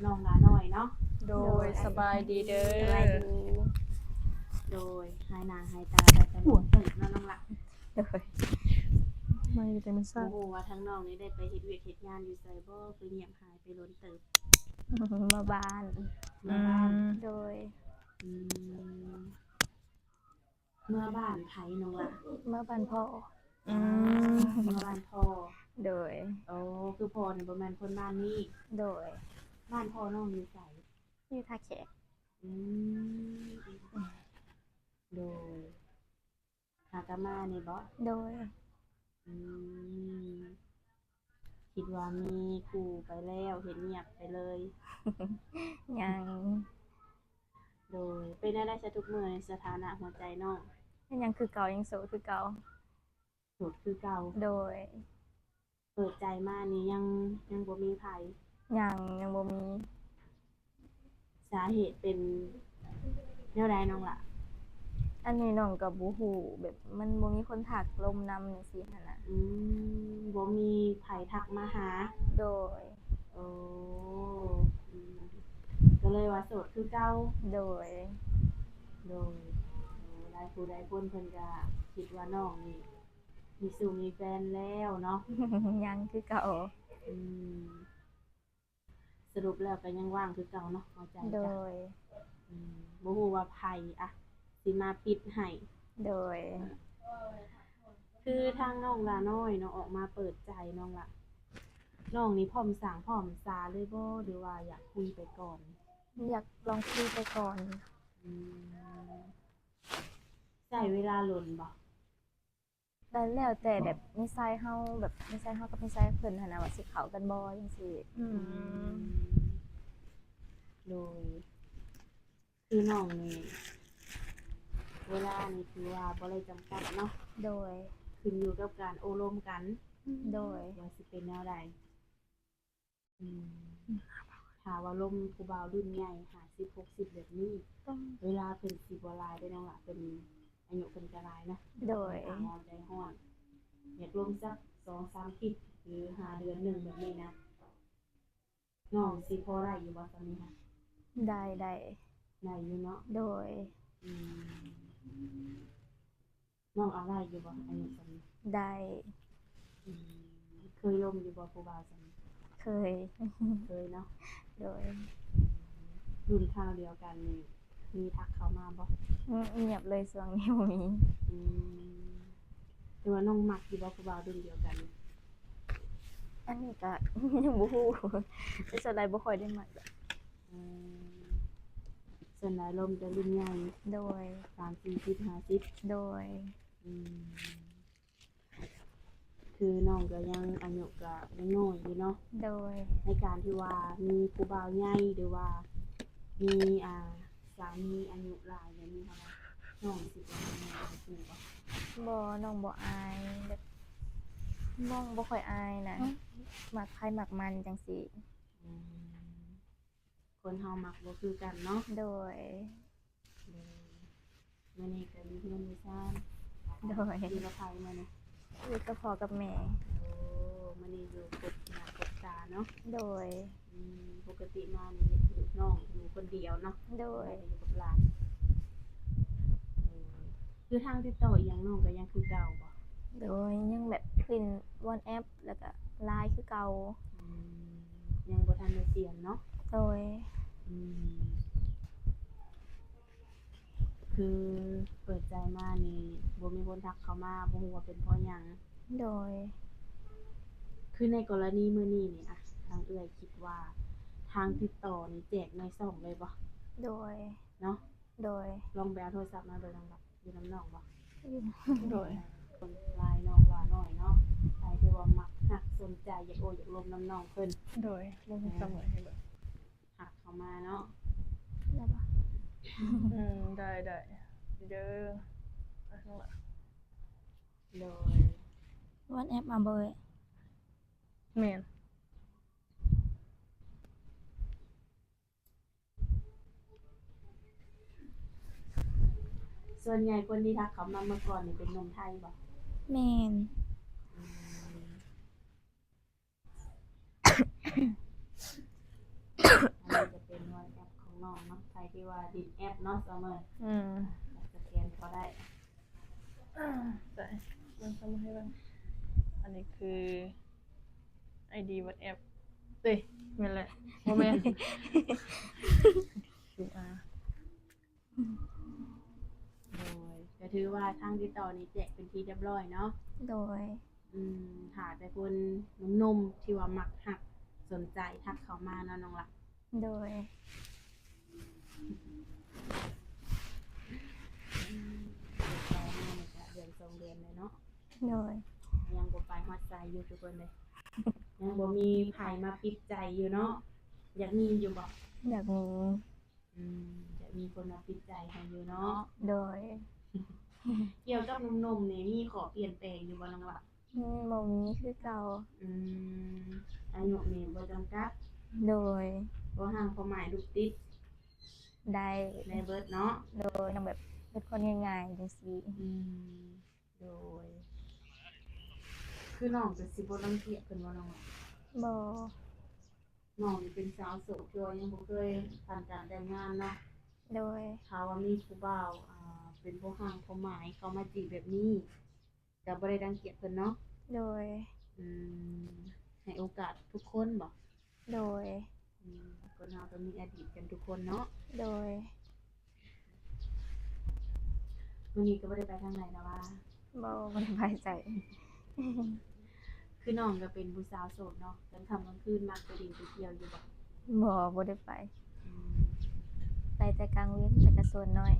น้องลาน้อยเนาะโดยสบายดีเด้อ สบายดี โดยหายหน้าหายตาไปแต่หัวตึกเนาะน้องละ โดย ไม่ได้มัน โอ้ ซ่า โหว่าทั้งน้องนี่ได้ไปเฮ็ดเวียกเฮ็ดงานอยู่ไสบ่คือเงียบหายไปล้นเติบ มาบ้าน เมื่อบ้าน โดย อืมเมื่อบ้านไผน้องละ มาบ้านพ่อ อืม เมื่อบ้านพ่อ โดย โอ้คือพ่อนี่บ่แม่นคนบ้านนี้ โดย บ้านพ่อน้องอยู่ไส อยู่ท่าแขก อืมโดยหากะมานี่บ่ โดย อืมคิดว่ามีครูไปแล้วเห็นเงียบไปเลย ยัง โดยเป็นได้ซะทุกมื้อในสถานะหัวใจน้อง ยังคือเก่ายังโสดคือเก่า โสดคือเก่า โดย เปิดใจมานี่ยังบ่มีไผ ยังบ่มี สาเหตุเป็นแนวใดน้องล่ะ อันนี้น้องกับบ่ฮู้แบบมันบ่มีคนถักลมนำจังซี่หั่นน่ะ บ่มีไผทักมาหา โดย โอ้อืมก็เลยว่าโสดคือเก่า โดย โดยหลายผู้หลายคนเพิ่นก็คิดว่าน้องนี่มีสู่มีแฟนแล้วเนาะ ยังคือเก่า อืมสรุปแล้วก็ยังว่างคือเก่าเนาะเข้าใจ โด จ้ะ ย บ่ฮู้ว่าไผอะสิมาปิดให้ โดย คือทางน้องลาน้อยเนาะออกมาเปิดใจน้องละน้องนี่พร้อมสร้างพร้อมซาเลยบ่หรือว่าอยากคุยไปก่อน อยากลองคุยไปก่อน อืมใช้เวลาหล่นบ่ แล้วแต่แบบนิสัยเฮาแบบนิสัยเฮากับนิสัยเพิ่นหั่นน่ะว่าสิเข้ากันบ่จังซี่ อืม โดยคือน้องนี่เวลานี่คือว่าบ่ได้จำกัดเนาะ โดย ขึ้นอยู่กับการโอลมกัน โดย ว่าสิเป็นแนวใดอืมถ้าว่าลมผู้บ่าวรุ่นใหญ่50 60แบบนี้ ต้อง เวลาเพิ่นสิบ่หลายได้น้องล่ะเพิ่นอายุเพิ่นก็หลายเนาะ โดย ทางเราได้ฮ้อนอยากลมสัก2-3อาทิตย์หรือ5เดือนหนึงแบบนี้นะน้องสิพอได้อยู่บ่ตอนนี้ค่ะ ได้ ได้อยู่เนาะ โดย อืมน้องเอาได้อยู่บ่อายุตอนนี้ ได้ อืมเคยลมอยู่บ่ผู้บ่าวซั่น เคย เคยเนาะ โดย รุ่นคราวเดียวกันนี่มีทักเข้ามาบ่ เงียบเลยช่วงนี้บ่มี อืมหรือว่าน้องมักอยู่บ่ผู้บ่าวรุ่นเดียวกัน อันนี้ก็ ยังบ่ฮู้แต่ส่วนใดบ่ค่อยได้มัก อืมส่วนหลายลมจะรุ่นใหญ่ โดย 30 50 โดย อืมคือน้องก็ยังอายุก็ยังน้อยอยู่เนาะ โดย ในการที่ว่ามีผู้บ่าวใหญ่หรือว่ามีสามีอายุหลายแบบนี้ค่ะน้องสิเป็นยังไงคือบ่ บ่น้องบ่อายแบบน้องบ่ค่อยอายนะมักใครมักมันจังซี่ อืมคนเฮามักบ่คือกันเนาะ โดย มื้อนี้ก็มีเพื่อนมีซ่าน โดย อยู่กับไผมื้อนี้ อยู่กับพ่อกับแม่ โอ้มื้อนี้อยู่กบหน้ากบตาเนาะ โดย ปกติมานี่อยู่น้องอยู่คนเดียวเนาะ โดย ไม่ได้อยู่กับหลานคือทางติดต่ออีหยังน้องก็ยังคือเก่าบ่ โดยยังแบบขึ้น WhatsApp แล้วก็ LINE คือเก่า อืมยังบ่ทันได้เปลี่ยนเนาะ โดย อืมคือเปิดใจมานี่บ่มีคนทักเข้ามาบ่ฮู้ว่าเป็นเพราะหยัง โดย คือในกรณีมื้อนี้นี่อะทางเอื้อยคิดว่าทางติดต่อนี่แจกในช่องเลยบ่ โดย เนาะ โดย ลองไปเอาโทรศัพท์มาเบิ่งนำบ่อยู่นำน้องบ่ โดย คนลายน้องว่าน้อยเนาะใครที่ว่ามักฮักสนใจอยากโออยากลมนำน้องเพิ่น โดยบ่มีเสมอให้เบิ่ง หักเข้ามาเนาะ ได้ปะ ได้เด้ออ่ะนั่นล่ะ โดย WhatsApp มาเบย แม่น ส่วนใหญ่คนที่ทักเขามาเมื่อก่อนนี่เป็นหนุ่มไทยบ่ แม่น อัน รือว่าดินแอปเนาะเสมอ อืม สแกนเขาได้ ใช่มันทำให้บ้างอันนี้คือ ID WhatsApp เอ้ยแม่นแหละบ่แม่น QR โดยก็ถือว่าทางติดต่อนี้แจกเป็นที่เรียบร้อยเนาะ โดย หาแต่คนหนุ่มๆที่ว่ามักหักสนใจทักเขามาเนาะน้องละ โดย เดือนสองเดือนเลยเนาะ โดย ยังบ่ไปฮอดใจอยู่ทุกคนเลย ยังบ่มีไผมาปิดใจอยู่เนาะอยากมีอยู่บ่ อยากมี จะมีคนมาปิดใจให้อยู่เนาะ โดย เกี่ยวกับหนุ่มๆนี่มีขอเปลี่ยนแปลงอยู่บ่น้องละ บ่มีคือเก่า อายุนี่บ่จำกัด โดย บ่ห่างความหมายลูกติด ได้ ในเบิดเนาะ โดยนางแบบเป็นคนง่ายๆจังซี่ โดย คือน้องจะสิบ่รังเกียจเพิ่นว่าน้องอะ บ่ น้องนี่เป็นสาวโสดที่ว่ายังบ่เคยผ่านการแต่งงานเนาะ โดย ถ้าว่ามีผู้บ่าวเป็นผู้ห่างความหมายเขามาจีบแบบนี้ก็บ่ได้รังเกียจเพิ่นเนาะ โดย ให้โอกาสทุกคนบ่ โดย คนเราก็มีอดีตกันทุกคนเนาะ โดย วันนี้ก็บ่ได้ไปทางไหนแล้วว่า บ่ได้ไปใจ คือน้องก็เป็นผู้สาวโสดเนาะกลางค่ำกลางคืนมักไปดินไปเที่ยวอยู่บ่ บ่ได้ไป อืม ไปแต่กลางเว้นแต่ก็ส่วนน้อย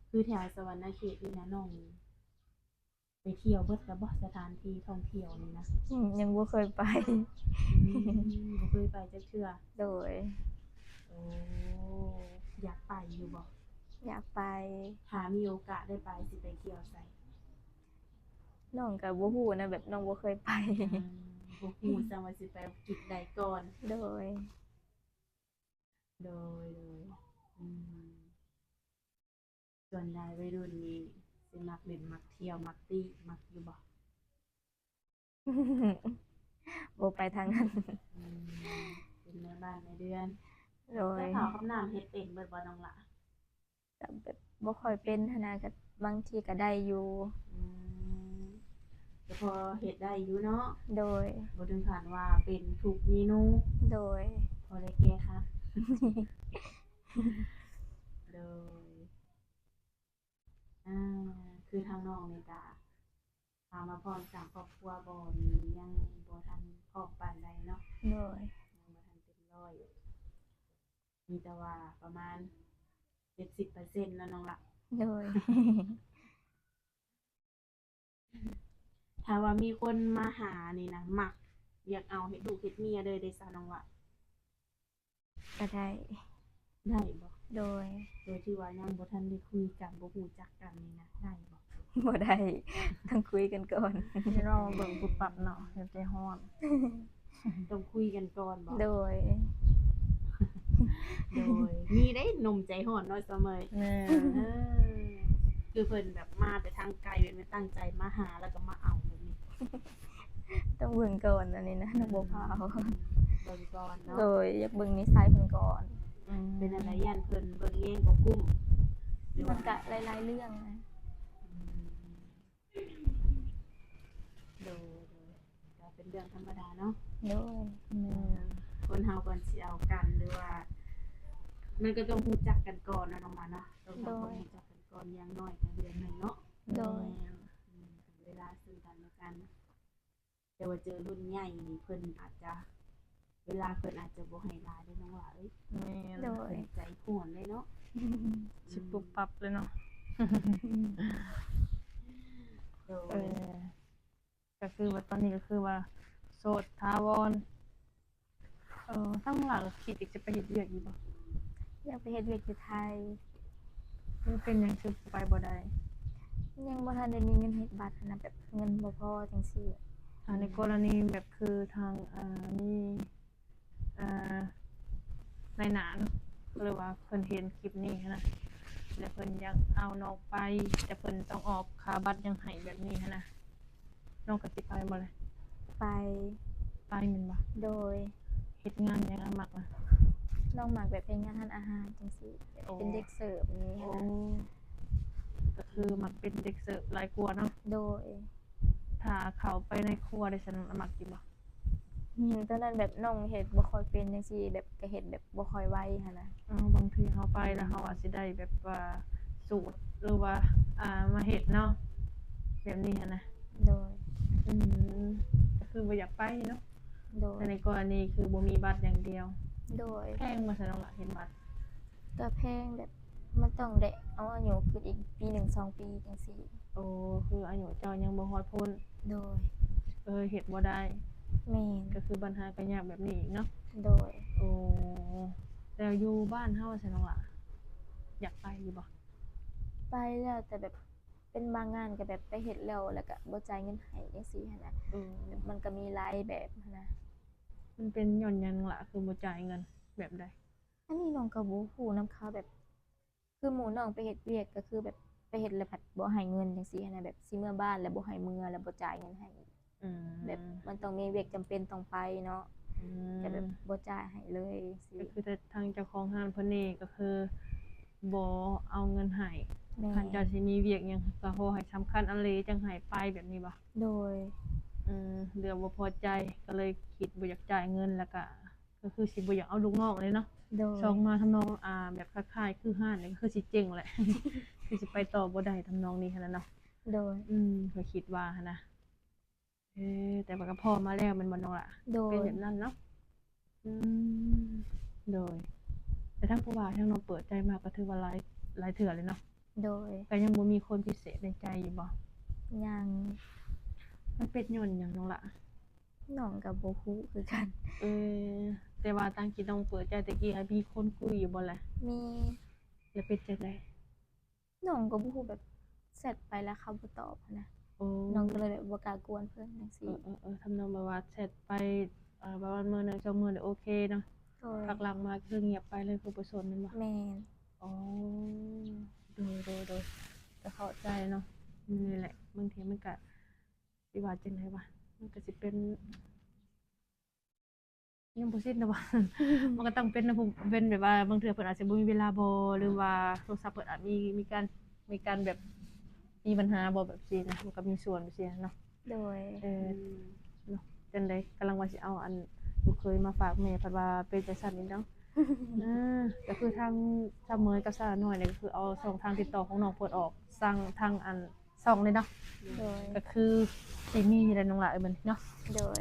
คือแถวสวรรณเขตนี่นะน้องไปเที่ยวเบิดแล้วบ่สถานที่ท่องเที่ยวนี่นะ ยังบ่เคยไป บ่เคยไปจักเทื่อ โดย โอ้อยากไปอยู่บ่ อยากไป ถ้ามีโอกาสได้ไปสิไปเที่ยวไส น้องก็บ่ฮู้นะแบบน้องบ่เคยไป บ่ฮู้จังว่าสิไปจุดใดก่อน โดย โดยอืมส่วนใหญ่วัยรุ่นนี่สิมักเล่นมักเที่ยวมักตี้มักอยู่บ่ บ่ไปทางนั้น เป็นแม่บ้านแม่เดือน โดย แล้วข้าวกับน้ำเฮ็ดเป็นเบิดบ่น้องล่ะ ก็แบบบ่ค่อยเป็นหั้นนะก็บางทีก็ได้อยู่ แต่พอเฮ็ดได้อยู่เนาะ โดย บ่ถึงขั้นว่าเป็นทุกเมนู โดย พอได้แก้ค่ะ โดยคือทางน้องนี่ก็ถามมาพร้อมสร้างครอบครัวบ่นี่ยังบ่ทันพร้อมปานใดเนาะ โดย ยังบ่ทันเต็มร้อยมีแต่ว่าประมาณ 70%แล้วน้องละ โดย ถ้าว่ามีคนมาหานี่นะมักอยากเอาเฮ็ดลูกเฮ็ดเมียเลยได้ซะน้องละ ก็ได้ ได้บ่ โดย โดยที่ว่ายังบ่ทันได้คุยกันบ่ฮู้จักกันนี่นะได้บ่ บ่ได้ ต้องคุยกันก่อน ที่เราเบิ่งปุบปับเนาะเดี๋ยวใจฮ้อน ต้องคุยกันก่อนบ่ โดย โดยมีได้หนุ่มใจร้อนเนาะเสมอ แม่ เออคือเพิ่นแบบมาแต่ทางไกลเป็นไม่ตั้งใจมาหาแล้วก็มาเอาแบบนี้ ต้องเบิ่งก่อนอันนี้นะน้องบ่พาว เบิ่งก่อนเนาะ โดยอยากเบิ่งนิสัยเพิ่นก่อน เป็นอะไรย่านเพิ่นเบิ่งเองบ่กุ้มหรือ มั ว่าน ก็หลายๆเรื่องนะ โดยก็เป็นเรื่องธรรมดาเนาะ โดย แม่ คนเฮาก่อนสิเอากันหรือว่า มันก็ต้องรู้จักกันก่อนเนาะน้องมาเนาะต้องทำความรู้จักกันก่อนอย่างน้อยก็เดือนหนึงเนาะ โดย เวลาซึ่งกันและกันแต่ว่าเจอรุ่นใหญ่นี่เพิ่นอาจจะ เวลาเพิ่นอาจจะบ่ให้หลายเด้อน้องว่าเอ้ย แม่ โดย เพิ่นใจห่วนเลยเนาะ สิปุบปับเลยเนาะ โด เอย อก็คือว่าตอนนี้ก็คือว่าโสดถาวรตั้งหลักคิดอีกจะไปเฮ็ดเวียกอยู่บ่ อยากไปเฮ็ดเวียกอยู่ไทย มันเป็นหยังคือไปบ่ได้ ยังบ่ทันได้มีเงินเฮ็ดบัตรนะแบบเงินบ่พอจังซี่ ถ้าในกรณีแบบคือทางมีในหนาเนาะหรือว่าเพิ่นเห็นคลิปนี้หั้นนะแล้วเพิ่นอยากเอาน้องไปแต่เพิ่นต้องออกค่าบัตรยังให้แบบนี้หั้นนะน้องก็สิไปบ่เลย ไป ไปแม่นบ่ โดย เฮ็ดงานหยังอะมักนะ น้องมักแบบไปงานทานอาหารจังซี่แบบ โอ้ เป็นเด็กเสิร์ฟอย่างนี้ โอ้ หั้นนะ ก็คือมักเป็นเด็กเสิร์ฟหลายกว่าเนาะ โดย ถ้าเขาไปในครัวได้ฉันมักกินบ่ ตอนนั้นแบบน้องเฮ็ดบ่ค่อยเป็นจังซี่แบบก็เฮ็ดแบบบ่ค่อยไหวหั้นนะ บางทีเฮาไปแล้วเฮาอาจสิได้แบบว่าสูตรหรือว่ามาเฮ็ดเนาะแบบนี้หันนะ โดย อืมก็คือบ่อยากไปเนาะ โดย แต่ในกรณีคือบ่มีบัตรอย่างเดียว โดย แพงบ่ซั่นน้องล่ะเห็นบัตร ก็แพงแบบมันต้องได้เอาอายุขึ้นอีกปี1 2 ปีจังซี่ โอ้คืออายุเจ้ายังบ่ฮอดพ้น โดย เฮ็ดบ่ได้ แม่น ก็คือปัญหาก็ยากแบบนี้อีกเนาะ โดย โอ้แล้วอยู่บ้านเฮาซั่นน้องล่ะอยากไปอยู่บ่ ไปแล้วแต่แบบเป็นบางงานก็แบบไปเฮ็ดแล้วก็บ่จ่ายเงินให้จังซี่หั้นนะ เออ แบบมันก็มีหลายแบบหั้นนะ มันเป็นหย่อนหยังล่ะคือบ่จ่ายเงินแบบใด อันนี้น้องก็บ่ฮู้นำเขาแบบ คือหมู่น้องไปเฮ็ดเวียกก็คือแบบไปเฮ็ดแล้วผัดบ่ให้เงินจังซี่หั้นนะแบบสิเมื่อบ้านแล้วบ่ให้เมื่อแล้วบ่จ่ายเงินให้ อืม แบบมันต้องมีเวียกจำเป็นต้องไปเนาะ อืม ก็แบบบ่จ่ายให้เลยสิ ก็คือแต่ทางเจ้าของห้างเพิ่นนี่ก็คือบ่เอาเงินให้ แม่ คันเจ้าสิมีเวียกหยังก็ขอให้สำคัญอันเลยจังให้ไปแบบนี้บ่ โดย เรื่องบ่พอใจก็เลยคิดบ่อยากจ่ายเงินแล้วก็คือสิบ่อยากเอาลูกน้องเลยเนาะ โดย ส่งมาทำนองแบบคล้ายๆคือห้านนี่ก็คือสิเจ๊งแหละ คือสิไปต่อบ่ได้ทำนองนี้หันน่ะเนาะ โดย ก็คิดว่าหันนะแต่ว่าก็พอมาแล้วแมันบ่น้องล่ะ โด เป็น ย แบบนั้นเนาะโดย แต่ทั้งผู้ว่าทั้งน้องเปิดใจมาก็ถือว่าหลายเถื่อเลยเนาะ โดย ก็ยังบ่มีคนพิเศษในใจอยู่บ่ ยัง มันเป็นย้อนหยังน้องล่ะ น้องก็บ่ฮู้คือกัน แต่ว่าตั้งที่น้องเปิดใจตะกี้ให้มีคนคุยอยู่บ่ล่ะ มี แล้วเป็นจังได๋ น้องก็บ่ฮู้แบบแชทไปแล้วเขาบ่ตอบหั้นนะ โอ้ น้องก็เลยแบบบ่กล้ากวนเพิ่นจังซี่ ทำนองแบบว่าแชทไปประมาณมื้อหนึง2มื้อนี่โอเคเนาะ โดย พักหลังมาคือเงียบไปเลยคือบ่สนแม่นบ่ แม่น อ๋อโดยก็เข้าใจเนาะนี่แหละบางทีมันก็สิว่าจังไดวะมันก็สิเป็นยังบ่สิ้นนะว่า มันก็ต้องเป็นนะผมเป็นแบบว่าบางเทื่อเพิ่นอาจสิบ่มีเวลาบ่หรือว่าโทรศัพท์เพิ่นอาจมีการแบบมีปัญหาบ่แบบซี่นะมันก็มีส่วนแบบซี่เนาะ โดย เนาะจังได๋กำลังว่าสิเอาอันลูกเคยมาฝากแม่เพิ่นว่าเป็นจังซั่นนี่เนาะ ก็คือทางเสมอกับสาวน้อยเนี่ยก็คือเอาช่องทางติดต่อของน้องเปิดออกสั่งทางอันช่องเลยเนาะ โดย ก็คือสิมีอะไรน้องล่ะบัดนี้เนาะ โดย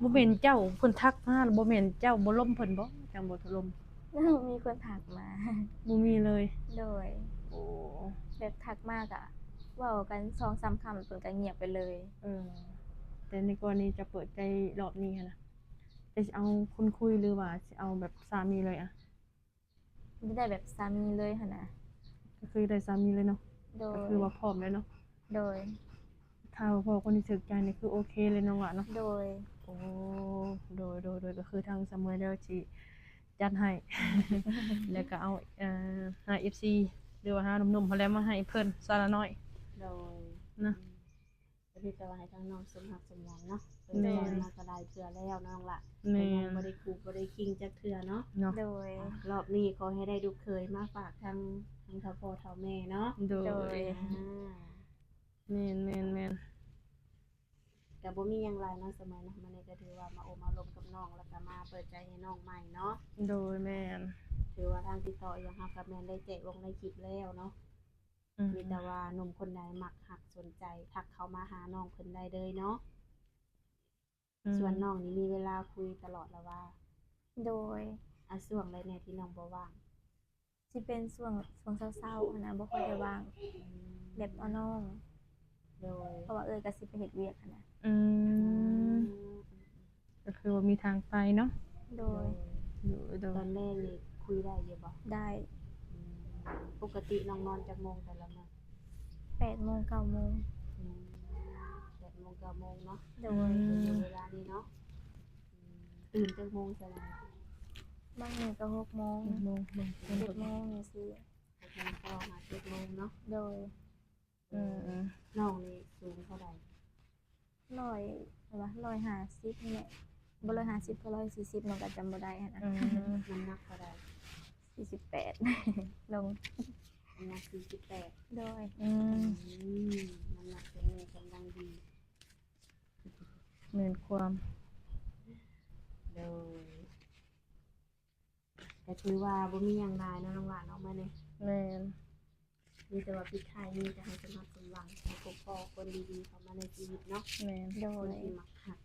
บ่แม่นเจ้าเพิ่นทักมาบ่แม่นเจ้าบ่ล่มเพิ่นบ่จังบ่ถล่ม มีคนทักมา บ่มีเลย โดย โอ้ แบบทักมากอะเว้ากัน2-3 คำเพิ่นก็เงียบไปเลย แต่ในกรณีจะเปิดใจรอบนี้หันน่ะจะสิเอาคนคุยหรือว่าสิเอาแบบสามีเลยอะ ไม่ได้แบบสามีเลยหั่นนะ ก็คือได้สามีเลยเนาะ โด ก็ ย คือว่าพร้อมแล้วเนาะ โดย ถ้าพอคนที่ถูกใจนี่คือโอเคเลยน้องล่ะเนาะ โดย โอ้โดยก็คือทางเสมอแล้วสิจัดให้ แล้วก็เอาหา FC หรือว่าหาหนุ่มๆเขาแล้วมาให้เพิ่นซะละน้อย โดย นะ ก็คือจะว่าให้ทางน้องสมหักสมหวังเนาะ แม่ มาก็ได้เทื่อแล้วน้องล่ะ แม่ แต่ยังบ่ได้คูบ่ได้คิงจักเทื่อเนาะ เนาะ โดย รอบนี้ขอให้ได้ลูกเคยมาฝากทางเฒ่าพ่อเฒ่าแม่เนาะ โด โด ย ย แม่น ก็บ่มีหยังหลายเนาะสมัยนะมันนี่ก็ถือว่ามาโอมาลมกับน้องแล้วก็มาเปิดใจให้น้องใหม่เนาะ โดยแม่น ถือว่าทางติดต่ออย่างฮักกับแม่นได้แจ้งลงในคลิปแล้วเนาะ มีแต่ว่าหนุ่มคนใดมักหักสนใจทักเข้ามาหาน้องเพิ่นได้เลยเนาะ ส่วนน้องนี่มีเวลาคุยตลอดแล้วว่า โดย ช่วงใดแน่ที่น้องบ่ว่าง สิเป็นช่วงเช้าๆหั้นนะบ่ค่อยได้ว่างแบบเอาน้อง โดย เพราะว่าก็สิไปเฮ็ดเวียกหั้นนะ ก็คือว่ามีทางไปเนาะ โดย โด ตอนแรกนี่คุยได้อยู่บ่ ได้ อืมปกติน้องนอนจักโมงแต่ละมื้อ 8 โมง 9 โมง อืม8 โมง 9 โมงเนาะ โดย อยู่เวลานี้เนาะตื่นจักโมงซะแล้ว บางมื้อก็6 โมง โมง 7 โมงจังซี่ 6 โมงก็มา7 โมงเนาะ โดย น้องนี่สูงเท่าใด 150นี่แหละ บ่150ก็140น้องก็จำบ่ได้หันนะ อืม น้ำหนักเท่าใด 48 ลง น้ำหนัก48 โดย อืม น้ำหนักเป็นกำลังดี เหมือนความ โดยก็คือว่าบ่มีหยังหลายเนาะน้องหลานออกมาเนี่ย แม่น มีแต่ว่าพี่ไทยมีแต่ให้สมัครสมหวังให้พบพ่อคนดีๆเข้ามาในชีวิตเนาะ แม่น โด คน ย ที่มักหัก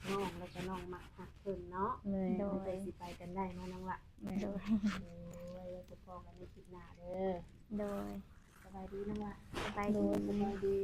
น้องแล้วก็น้องมักหักเพิ่นเนาะ แม่น โด มันจะสิไปกันได้เนาะน้องละ แม่น โดย โอ้ยพบพ่อกันในคลิปหน้าเด้อ โดย สบายดีน้องละ สบายดี สบายดี